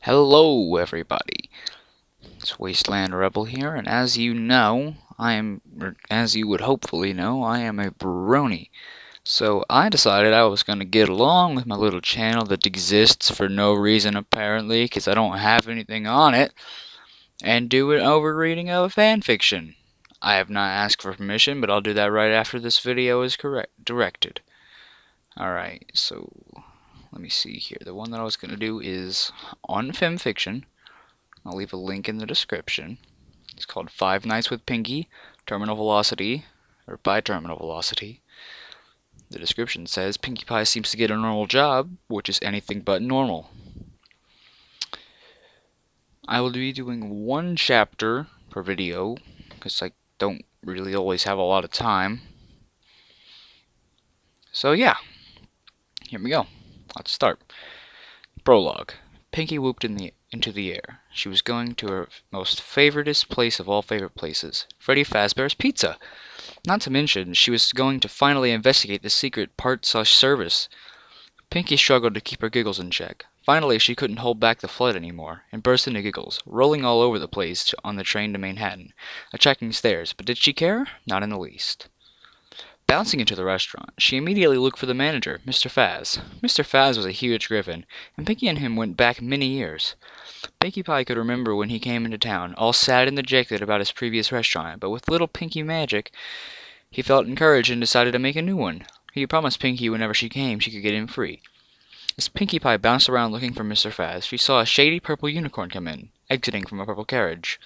Hello, everybody. It's Wasteland Rebel here, and as you know, as you would hopefully know, I am a brony. So I decided I was going to get along with my little channel that exists for no reason apparently, because I don't have anything on it, and do an overreading of a fanfiction. I have not asked for permission, but I'll do that right after this video is directed. Alright, so let me see here. The one that I was going to do is on Femfiction. I'll leave a link in the description. It's called Five Nights with Pinkie, Terminal Velocity, or by Terminal Velocity. The description says, Pinkie Pie seems to get a normal job, which is anything but normal. I will be doing one chapter per video, because I don't really always have a lot of time. So yeah, here we go. Let's start. Prologue. Pinkie whooped into the air. She was going to her most favoritist place of all favorite places, Freddy Fazbear's Pizza. Not to mention, she was going to finally investigate the secret part/service. Pinkie struggled to keep her giggles in check. Finally, she couldn't hold back the flood anymore, and burst into giggles, rolling all over the place on the train to Manhattan, attracting stares. But did she care? Not in the least. Bouncing into the restaurant, she immediately looked for the manager, Mr. Faz. Mr. Faz was a huge griffin, and Pinkie and him went back many years. Pinkie Pie could remember when he came into town, all sad and dejected about his previous restaurant, but with little Pinkie magic, he felt encouraged and decided to make a new one. He promised Pinkie whenever she came, she could get in free. As Pinkie Pie bounced around looking for Mr. Faz, she saw a shady purple unicorn come in, exiting from a purple carriage.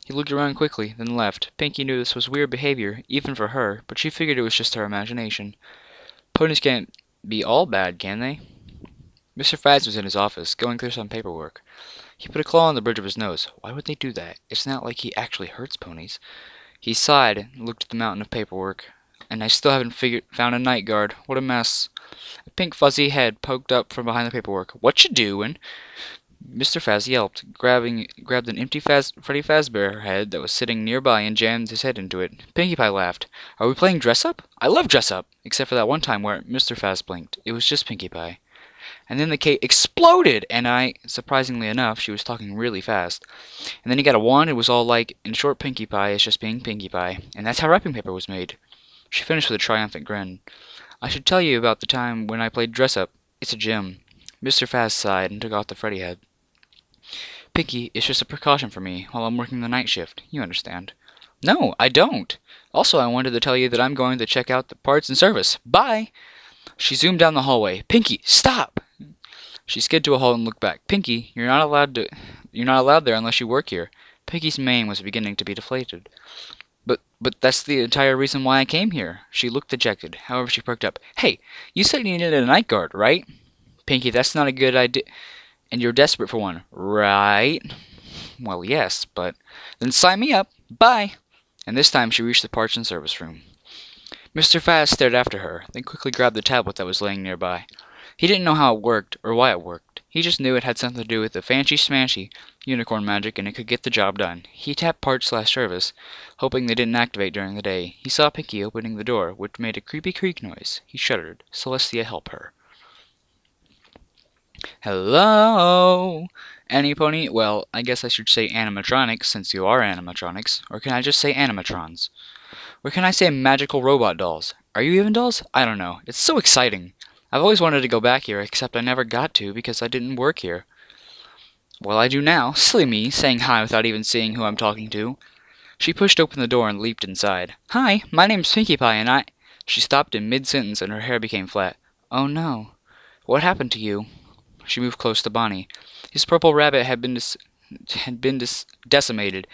He looked around quickly, then left. Pinkie knew this was weird behavior, even for her, but she figured it was just her imagination. Ponies can't be all bad, can they? Mr. Faz was in his office, going through some paperwork. He put a claw on the bridge of his nose. Why would they do that? It's not like he actually hurts ponies. He sighed and looked at the mountain of paperwork. And I still haven't found a night guard. What a mess. A pink fuzzy head poked up from behind the paperwork. What you doing? Mr. Faz yelped, grabbed an empty Freddy Fazbear head that was sitting nearby and jammed his head into it. Pinkie Pie laughed. Are we playing dress-up? I love dress-up! Except for that one time where Mr. Faz blinked. It was just Pinkie Pie. And then the cake exploded! And surprisingly enough, she was talking really fast. And then he got a wand. It was all like, in short, Pinkie Pie is just being Pinkie Pie. And that's how wrapping paper was made. She finished with a triumphant grin. I should tell you about the time when I played dress-up. It's a gym. Mr. Faz sighed and took off the Freddy head. Pinkie, it's just a precaution for me while I'm working the night shift. You understand. No, I don't. Also, I wanted to tell you that I'm going to check out the parts and service. Bye! She zoomed down the hallway. Pinkie, stop! She skid to a halt and looked back. Pinkie, you're not allowed there unless you work here. Pinkie's mane was beginning to be deflated. But that's the entire reason why I came here. She looked dejected. However, she perked up. Hey, you said you needed a night guard, right? Pinkie, that's not a good idea. And you're desperate for one, right? Well, yes, but... Then sign me up. Bye! And this time she reached the parts and service room. Mr. Faz stared after her, then quickly grabbed the tablet that was laying nearby. He didn't know how it worked, or why it worked. He just knew it had something to do with the fancy-smashy unicorn magic, and it could get the job done. He tapped parts/service, hoping they didn't activate during the day. He saw Pinkie opening the door, which made a creepy creak noise. He shuddered. Celestia, help her. Hello? Any pony? Well, I guess I should say animatronics, since you are animatronics. Or can I just say animatrons? Or can I say magical robot dolls? Are you even dolls? I don't know. It's so exciting. I've always wanted to go back here, except I never got to because I didn't work here. Well, I do now. Silly me, saying hi without even seeing who I'm talking to. She pushed open the door and leaped inside. Hi, my name's Pinkie Pie and I... She stopped in mid-sentence and her hair became flat. Oh no. What happened to you? She moved close to Bonnie. His purple rabbit had been decimated,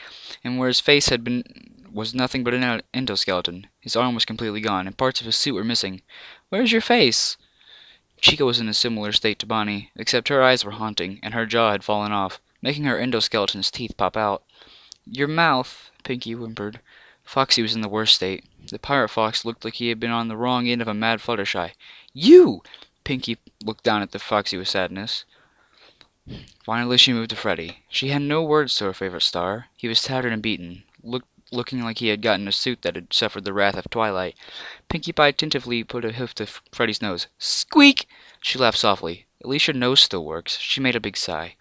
and where his face had been was nothing but an endoskeleton. His arm was completely gone, and parts of his suit were missing. Where's your face? Chica was in a similar state to Bonnie, except her eyes were haunting, and her jaw had fallen off, making her endoskeleton's teeth pop out. Your mouth, Pinkie whimpered. Foxy was in the worst state. The pirate fox looked like he had been on the wrong end of a mad Fluttershy. You! Pinkie looked down at the Foxy with sadness. Finally she moved to Freddy. She had no words to her favorite star. He was tattered and beaten, looking like he had gotten a suit that had suffered the wrath of twilight. Pinkie Pie tentatively put a hoof to Freddy's nose. Squeak! She laughed softly. At least your nose still works. She made a big sigh.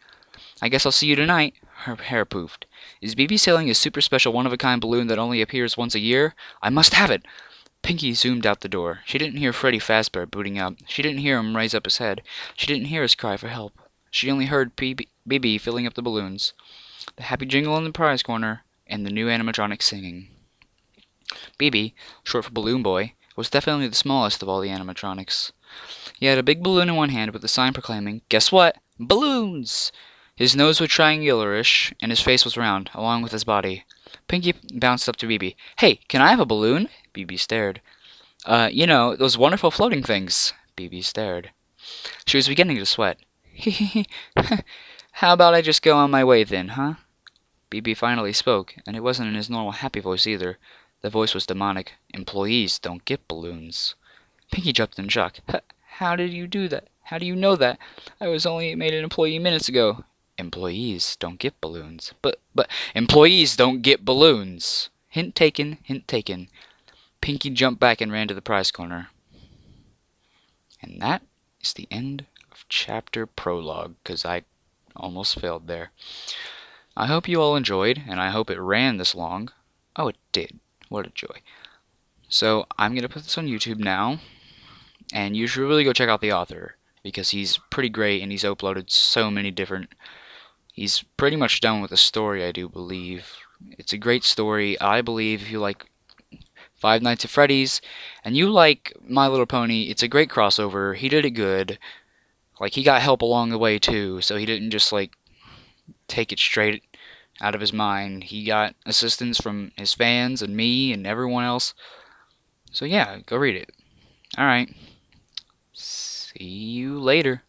I guess I'll see you tonight. Her hair poofed. Is BB sailing a super special one-of-a-kind balloon that only appears once a year? I must have it! Pinkie zoomed out the door. She didn't hear Freddy Fazbear booting up. She didn't hear him raise up his head. She didn't hear his cry for help. She only heard BB filling up the balloons, the happy jingle in the prize corner, and the new animatronic singing. BB, short for Balloon Boy, was definitely the smallest of all the animatronics. He had a big balloon in one hand with a sign proclaiming, "Guess what? Balloons!" His nose was triangularish, and his face was round, along with his body. Pinkie bounced up to BB. "Hey, can I have a balloon?" BB stared. You know, those wonderful floating things." BB stared. She was beginning to sweat. "Hee. How about I just go on my way then, huh?" BB finally spoke, and it wasn't in his normal happy voice either. The voice was demonic. "Employees don't get balloons." Pinkie jumped in shock. "How did you do that? How do you know that? I was only made an employee minutes ago." "Employees don't get balloons." But employees don't get balloons." Hint taken, hint taken. Pinkie jumped back and ran to the prize corner. And that is the end of chapter Prologue, because I almost failed there. I hope you all enjoyed, and I hope it ran this long. Oh, it did. What a joy. So, I'm going to put this on YouTube now, and you should really go check out the author, because he's pretty great, and he's uploaded so many different... He's pretty much done with the story, I do believe. It's a great story. I believe if you like Five Nights at Freddy's, and you like My Little Pony, it's a great crossover. He did it good. Like, he got help along the way, too, so he didn't just, like, take it straight out of his mind. He got assistance from his fans and me and everyone else. So, yeah, go read it. Alright. See you later.